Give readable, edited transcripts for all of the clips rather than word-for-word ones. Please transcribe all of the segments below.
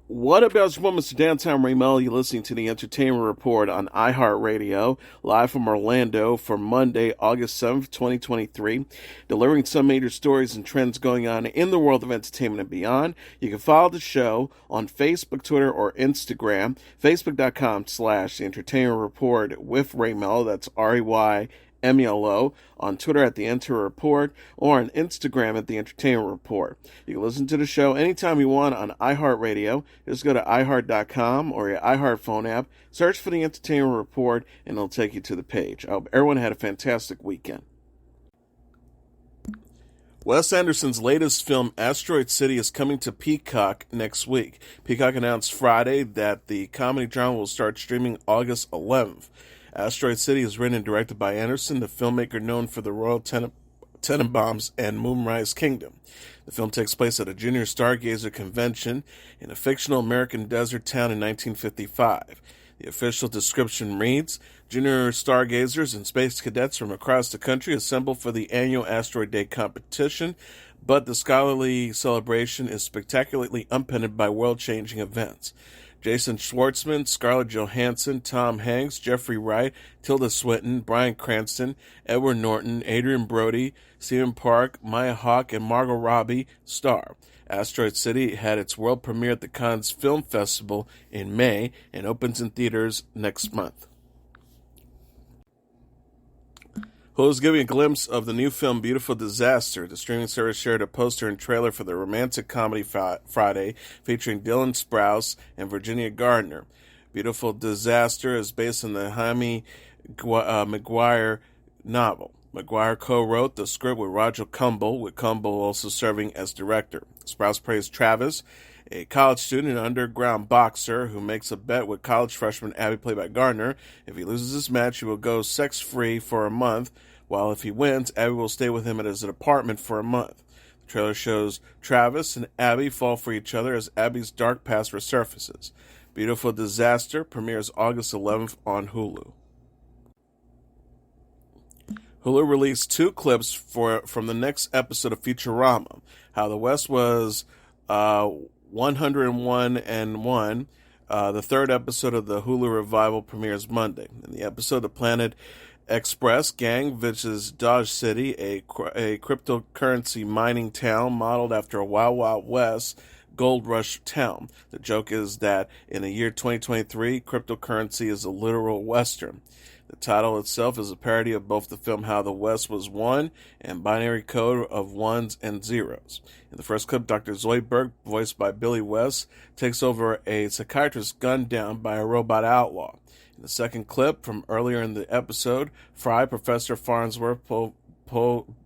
What about your Mr. Downtown Ray Melo? You're listening to the Entertainment Report on iHeartRadio, live from Orlando for Monday, August 7th, 2023, delivering some major stories and trends going on in the world of entertainment and beyond. You can follow the show on Facebook, Twitter, or Instagram, facebook.com/The Entertainment Report with Ray Melo, that's RAY Melo, on Twitter at The Enter Report, or on Instagram at The Entertainment Report. You can listen to the show anytime you want on iHeartRadio. Just go to iHeart.com or your iHeart phone app, search for The Entertainment Report, and it'll take you to the page. I hope everyone had a fantastic weekend. Wes Anderson's latest film, Asteroid City, is coming to Peacock next week. Peacock announced Friday that the comedy drama will start streaming August 11th. Asteroid City is written and directed by Anderson, the filmmaker known for the Royal Tenenbaums and Moonrise Kingdom. The film takes place at a junior stargazer convention in a fictional American desert town in 1955. The official description reads, junior stargazers and space cadets from across the country assemble for the annual Asteroid Day competition, but the scholarly celebration is spectacularly upended by world-changing events. Jason Schwartzman, Scarlett Johansson, Tom Hanks, Jeffrey Wright, Tilda Swinton, Bryan Cranston, Edward Norton, Adrian Brody, Stephen Park, Maya Hawke, and Margot Robbie star. Asteroid City had its world premiere at the Cannes Film Festival in May and opens in theaters next month. Hulu's giving a glimpse of the new film Beautiful Disaster. The streaming service shared a poster and trailer for the romantic comedy Friday featuring Dylan Sprouse and Virginia Gardner. Beautiful Disaster is based on the Jaime Maguire novel. Maguire co-wrote the script with Roger Kumble, with Kumble also serving as director. Sprouse praised Travis, a college student and underground boxer who makes a bet with college freshman Abby, played by Gardner. If he loses this match, he will go sex-free for a month, while if he wins, Abby will stay with him at his apartment for a month. The trailer shows Travis and Abby fall for each other as Abby's dark past resurfaces. Beautiful Disaster premieres August 11th on Hulu. Hulu released 2 clips from the next episode of Futurama. How the West was 101 and 1. The 3rd episode of the Hulu revival premieres Monday. In the episode, the Planet Express gang visits Dodge City, a cryptocurrency mining town modeled after a Wild Wild West gold rush town. The joke is that in the year 2023, cryptocurrency is a literal Western. The title itself is a parody of both the film How the West Was Won and Binary Code of Ones and Zeros. In the first clip, Dr. Zoidberg, voiced by Billy West, takes over a psychiatrist gunned down by a robot outlaw. In the second clip, from earlier in the episode, Fry, Professor Farnsworth, both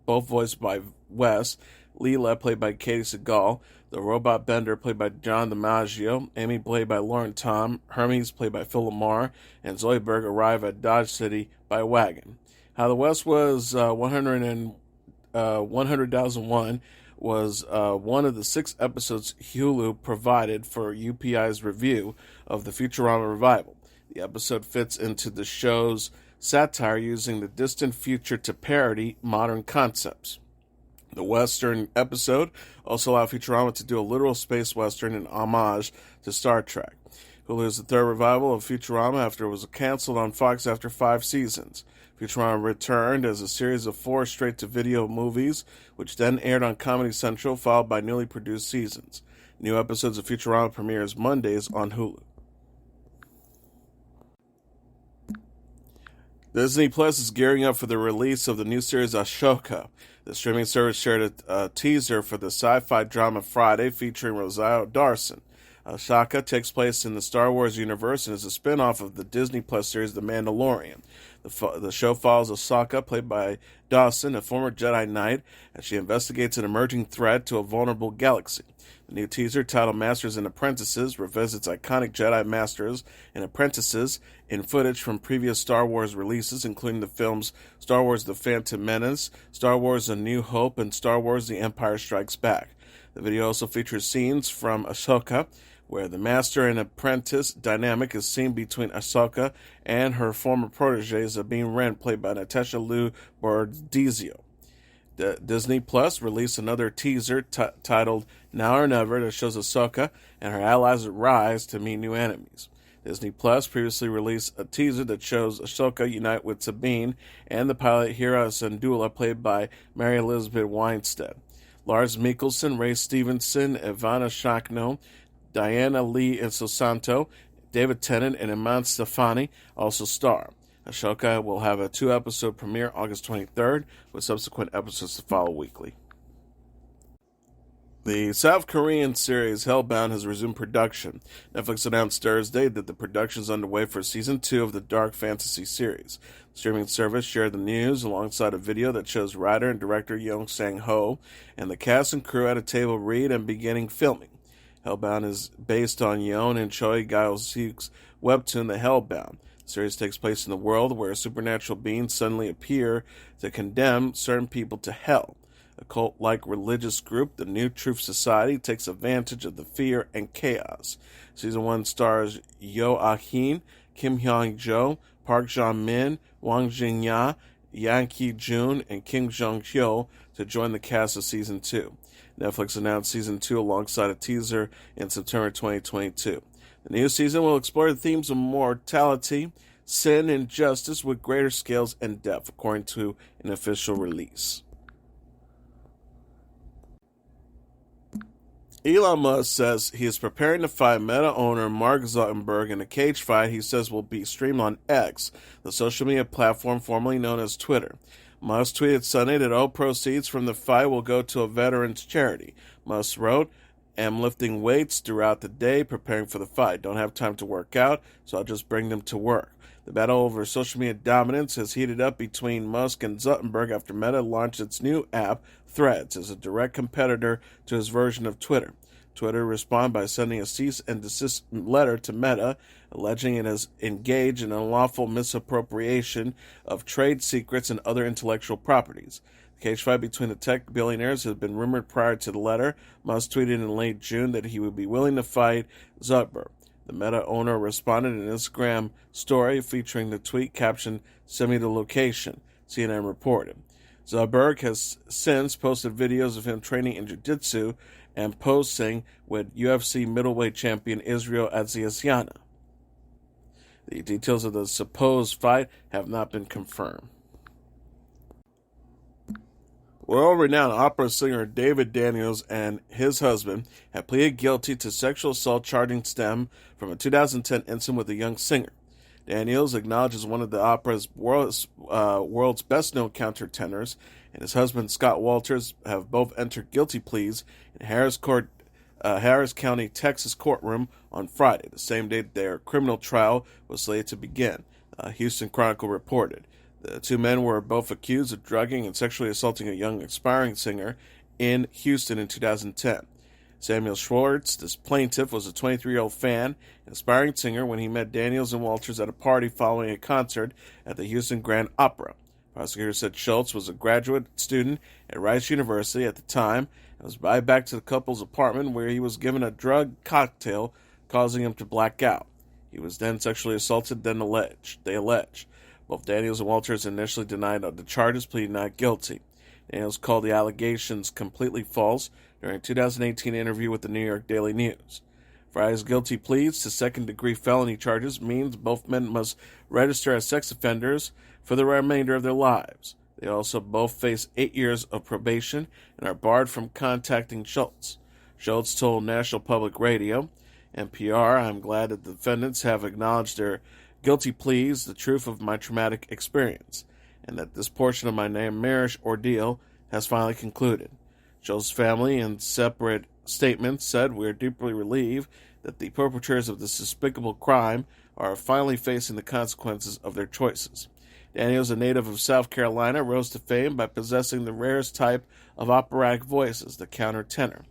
voiced by West, Leela, played by Katie Seagal, the robot Bender, played by John DiMaggio, Amy, played by Lauren Tom, Hermes, played by Phil Lamar, and Zoidberg arrive at Dodge City by wagon. How the West Was 100,001 was one of the 6 episodes Hulu provided for UPI's review of the Futurama revival. The episode fits into the show's satire using the distant future to parody modern concepts. The Western episode also allowed Futurama to do a literal space Western in homage to Star Trek. Hulu is the 3rd revival of Futurama after it was canceled on Fox after 5 seasons. Futurama returned as a series of 4 straight-to-video movies, which then aired on Comedy Central, followed by newly produced seasons. New episodes of Futurama premieres Mondays on Hulu. Disney Plus is gearing up for the release of the new series Ahsoka. The streaming service shared a teaser for the sci-fi drama Friday featuring Rosario Dawson. Ahsoka takes place in the Star Wars universe and is a spin-off of the Disney Plus series The Mandalorian. The show follows Ahsoka, played by Dawson, a former Jedi Knight, as she investigates an emerging threat to a vulnerable galaxy. The new teaser, titled Masters and Apprentices, revisits iconic Jedi Masters and Apprentices in footage from previous Star Wars releases, including the films Star Wars The Phantom Menace, Star Wars A New Hope, and Star Wars The Empire Strikes Back. The video also features scenes from Ahsoka, where the master and apprentice dynamic is seen between Ahsoka and her former protege Sabine Wren, played by Natasha Liu Bordizio. Disney Plus released another teaser titled Now or Never that shows Ahsoka and her allies rise to meet new enemies. Disney Plus previously released a teaser that shows Ahsoka unite with Sabine and the pilot Hera Syndulla, played by Mary Elizabeth Winstead. Lars Mikkelsen, Ray Stevenson, Ivana Shakno, Diana Lee Insosanto, David Tennant, and Iman Stefani also star. Ahsoka will have a 2-episode premiere August 23rd, with subsequent episodes to follow weekly. The South Korean series Hellbound has resumed production. Netflix announced Thursday that the production is underway for Season 2 of the dark fantasy series. The streaming service shared the news alongside a video that shows writer and director Yong Sang-ho and the cast and crew at a table read and beginning filming. Hellbound is based on Yeon and Choi Gyo-suk's webtoon The Hellbound. The series takes place in a world where supernatural beings suddenly appear to condemn certain people to hell. A cult-like religious group, the New Truth Society, takes advantage of the fear and chaos. Season 1 stars Yo Ah-hin, Kim Hyun-jo, Park Jong-min, Wang Jin-ya, Yang Ki-jun, and Kim Jong-hyo to join the cast of Season 2. Netflix announced Season 2 alongside a teaser in September 2022. The new season will explore the themes of mortality, sin, and justice with greater scales and depth, according to an official release. Elon Musk says he is preparing to fight Meta owner Mark Zuckerberg in a cage fight he says will be streamed on X, the social media platform formerly known as Twitter. Musk tweeted Sunday that all proceeds from the fight will go to a veterans charity. Musk wrote, "Am lifting weights throughout the day preparing for the fight. Don't have time to work out, so I'll just bring them to work." The battle over social media dominance has heated up between Musk and Zuckerberg after Meta launched its new app, Threads, as a direct competitor to his version of Twitter. Twitter responded by sending a cease and desist letter to Meta, alleging it has engaged in unlawful misappropriation of trade secrets and other intellectual properties. The cage fight between the tech billionaires has been rumored prior to the letter. Musk tweeted in late June that he would be willing to fight Zuckerberg. The Meta owner responded in an Instagram story featuring the tweet caption, "Send me the location," CNN reported. Zuckerberg has since posted videos of him training in jiu-jitsu and posing with UFC middleweight champion Israel Adesanya. The details of the supposed fight have not been confirmed. World-renowned opera singer David Daniels and his husband have pleaded guilty to sexual assault charging stem from a 2010 incident with a young singer. Daniels, acknowledged as one of the opera's world's best-known countertenors, and his husband Scott Walters have both entered guilty pleas in Harris County, Texas courtroom on Friday, the same day their criminal trial was slated to begin, Houston Chronicle reported. The two men were both accused of drugging and sexually assaulting a young aspiring singer in Houston in 2010. Samuel Schwartz, this plaintiff, was a 23-year-old fan and aspiring singer when he met Daniels and Walters at a party following a concert at the Houston Grand Opera. Prosecutors said Schultz was a graduate student at Rice University at the time and was brought back to the couple's apartment where he was given a drug cocktail causing him to black out. He was then sexually assaulted, they allege. Both Daniels and Walters initially denied the charges, pleading not guilty. Daniels called the allegations completely false during a 2018 interview with the New York Daily News. Fry's guilty pleas to second-degree felony charges means both men must register as sex offenders for the remainder of their lives. They also both face 8 years of probation and are barred from contacting Schultz. Schultz told National Public Radio, NPR, "I'm glad that the defendants have acknowledged their guilty pleas, the truth of my traumatic experience, and that this portion of my marriage ordeal has finally concluded." Schultz's family, in separate statements, said, "We are deeply relieved that the perpetrators of this despicable crime are finally facing the consequences of their choices." Daniels, a native of South Carolina, rose to fame by possessing the rarest type of operatic voices, the countertenor.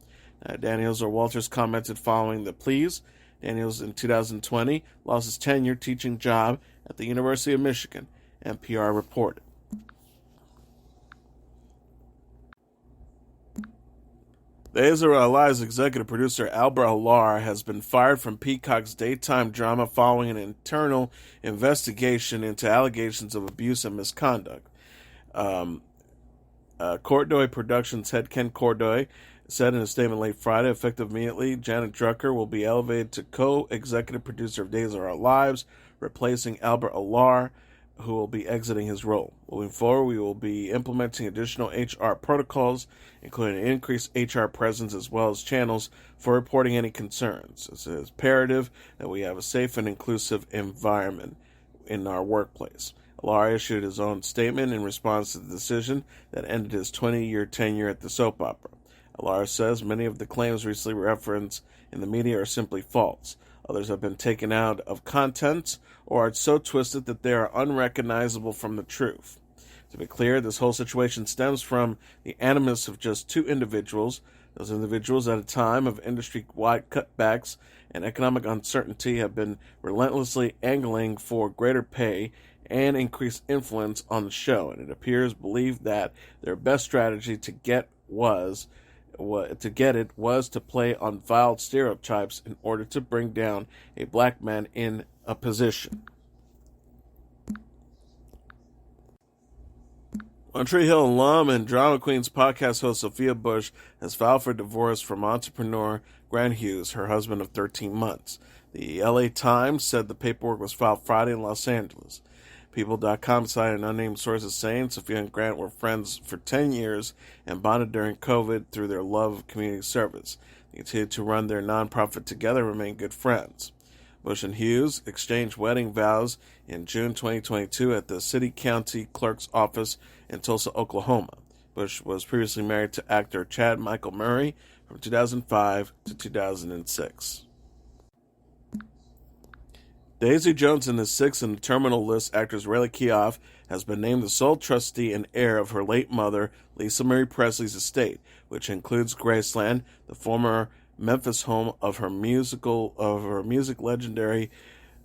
Daniels or Walters commented following the pleas. Daniels, in 2020, lost his tenure teaching job at the University of Michigan, NPR reported. The Alarr's executive producer Albert Alarr has been fired from Peacock's daytime drama following an internal investigation into allegations of abuse and misconduct. Cordoy Productions head Ken Cordoy said in a statement late Friday, effective immediately, Janet Drucker will be elevated to co-executive producer of Days of Our Lives, replacing Albert Alarr, who will be exiting his role. Moving forward, we will be implementing additional HR protocols, including an increased HR presence as well as channels for reporting any concerns. It's imperative that we have a safe and inclusive environment in our workplace. Alarr issued his own statement in response to the decision that ended his 20-year tenure at the soap opera. Alarr says many of the claims recently referenced in the media are simply false. Others have been taken out of context or are so twisted that they are unrecognizable from the truth. To be clear, this whole situation stems from the animus of just two individuals. Those individuals, at a time of industry-wide cutbacks and economic uncertainty, have been relentlessly angling for greater pay and increased influence on the show, and it appears believed that their best strategy to get it was to play on vile stereotypes in order to bring down a black man in a position. One Tree Hill alum and Drama Queens podcast host Sophia Bush has filed for divorce from entrepreneur Grant Hughes, her husband of 13 months. The LA Times said the paperwork was filed Friday in Los Angeles. People.com cited an unnamed source as saying Sophia and Grant were friends for 10 years and bonded during COVID through their love of community service. They continued to run their nonprofit together and remain good friends. Bush and Hughes exchanged wedding vows in June 2022 at the City County Clerk's office in Tulsa, Oklahoma. Bush was previously married to actor Chad Michael Murray from 2005 to 2006. Daisy Jones and the sixth in the terminal list, actress Riley Keough, has been named the sole trustee and heir of her late mother, Lisa Marie Presley's estate, which includes Graceland, the former Memphis home of her music legendary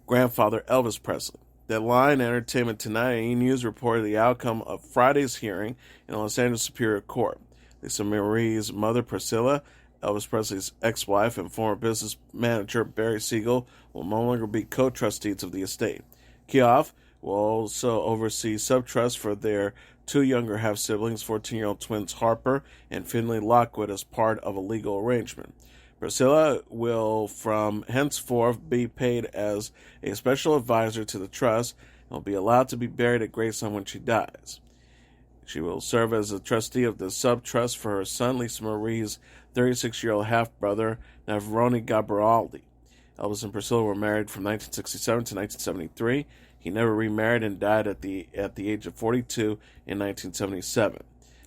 grandfather Elvis Presley. Deadline Entertainment Tonight and E! News reported the outcome of Friday's hearing in the Los Angeles Superior Court. Lisa Marie's mother, Priscilla, Elvis Presley's ex-wife and former business manager Barry Siegel, will no longer be co-trustees of the estate. Keough will also oversee sub-trusts for their two younger half-siblings, 14-year-old twins Harper and Finley Lockwood, as part of a legal arrangement. Priscilla will from henceforth be paid as a special advisor to the trust and will be allowed to be buried at Graceland when she dies. She will serve as a trustee of the sub-trust for her son, Lisa Marie's 36-year-old half-brother, Navarone Gabrieldi. Elvis and Priscilla were married from 1967 to 1973. He never remarried and died at the age of 42 in 1977.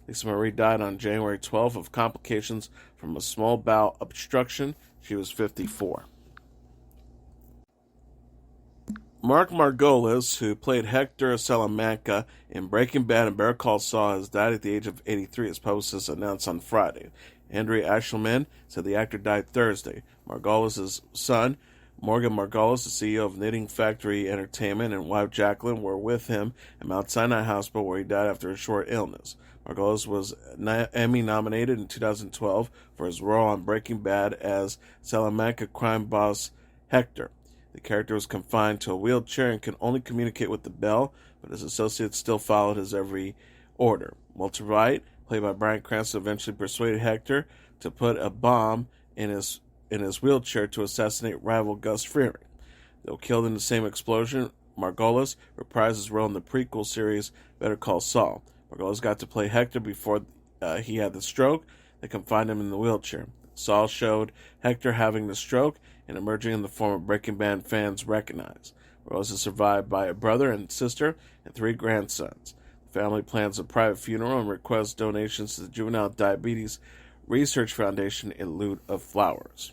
Lisa Marie died on January 12 of complications from a small bowel obstruction. She was 54. Mark Margolis, who played Hector Salamanca in Breaking Bad and Better Call Saul, has died at the age of 83, as publicists announced on Friday. Andrea Ashelman said the actor died Thursday. Margolis' son, Morgan Margolis, the CEO of Knitting Factory Entertainment, and wife Jacqueline were with him at Mount Sinai Hospital, where he died after a short illness. Margolis was Emmy nominated in 2012 for his role on Breaking Bad as Salamanca crime boss Hector. The character was confined to a wheelchair and could only communicate with the bell, but his associates still followed his every order. Walter White, played by Bryan Cranston, eventually persuaded Hector to put a bomb in his wheelchair to assassinate rival Gus Fring. Though killed in the same explosion, Margolis reprised his role in the prequel series Better Call Saul. Margolis got to play Hector before he had the stroke that confined him in the wheelchair. Saul showed Hector having the stroke and emerging in the form of Breaking Bad fans recognize. Margolis is survived by a brother and sister and 3 grandsons. The family plans a private funeral and requests donations to the Juvenile Diabetes Research Foundation in lieu of flowers.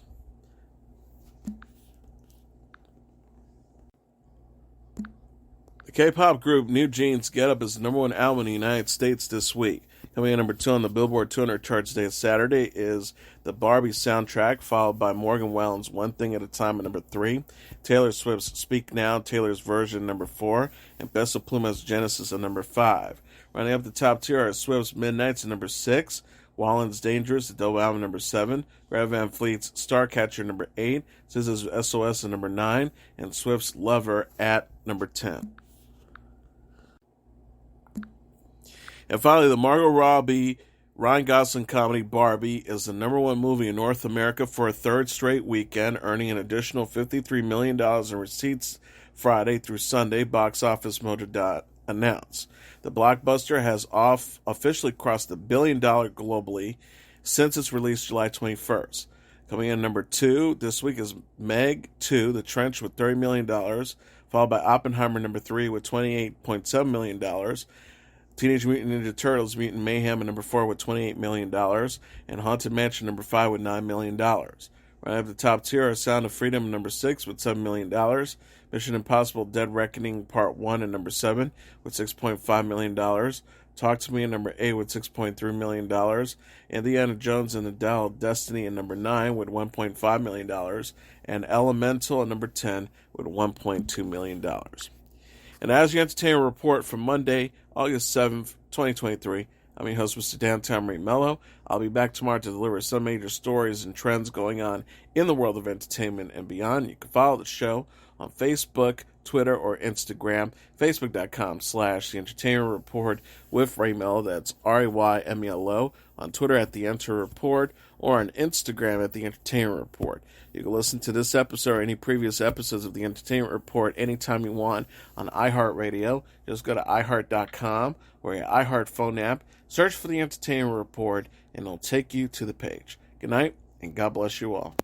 The K-pop group New Jeans Get Up is the #1 album in the United States this week. Coming in number 2 on the Billboard 200 charts today, Saturday, is the Barbie soundtrack, followed by Morgan Wallen's One Thing at a Time at number 3, Taylor Swift's Speak Now, Taylor's Version, number 4, and Peso Pluma's Genesis at number 5. Running up the top tier are Swift's Midnights at number 6, Wallen's Dangerous, the double album, number 7, Greta Van Fleet's Starcatcher, number 8, SZA's SOS at number 9, and Swift's Lover at number 10. And finally, the Margot Robbie, Ryan Gosling comedy Barbie is the #1 movie in North America for a third straight weekend, earning an additional $53 million in receipts Friday through Sunday, Box Office Mojo announced. The blockbuster has officially crossed the $1 billion globally since its release July 21st. Coming in #2 this week is Meg 2, The Trench with $30 million, followed by Oppenheimer #3 with $28.7 million, Teenage Mutant Ninja Turtles Mutant Mayhem #4 with $28 million, and Haunted Mansion #5 with $9 million. Right up the top tier are Sound of Freedom #6 with $7 million, Mission Impossible Dead Reckoning Part 1 at #7 with $6.5 million, Talk to Me at #8 with $6.3 million, Indiana Jones and the Dial of Destiny at #9 with $1.5 million, and Elemental at #10 with $1.2 million. And as your entertainment report for Monday, August 7th, 2023, I'm your host, Mr. Downtown Melo. I'll be back tomorrow to deliver some major stories and trends going on in the world of entertainment and beyond. You can follow the show on Facebook, Twitter, or Instagram. Facebook.com/The Entertainment Report with Ray Melo. That's RAYMELO. On Twitter at The Enter Report, or on Instagram at The Entertainment Report. You can listen to this episode or any previous episodes of The Entertainment Report anytime you want on iHeartRadio. Just go to iHeart.com or your iHeart phone app, search for The Entertainment Report, and it'll take you to the page. Good night, and God bless you all.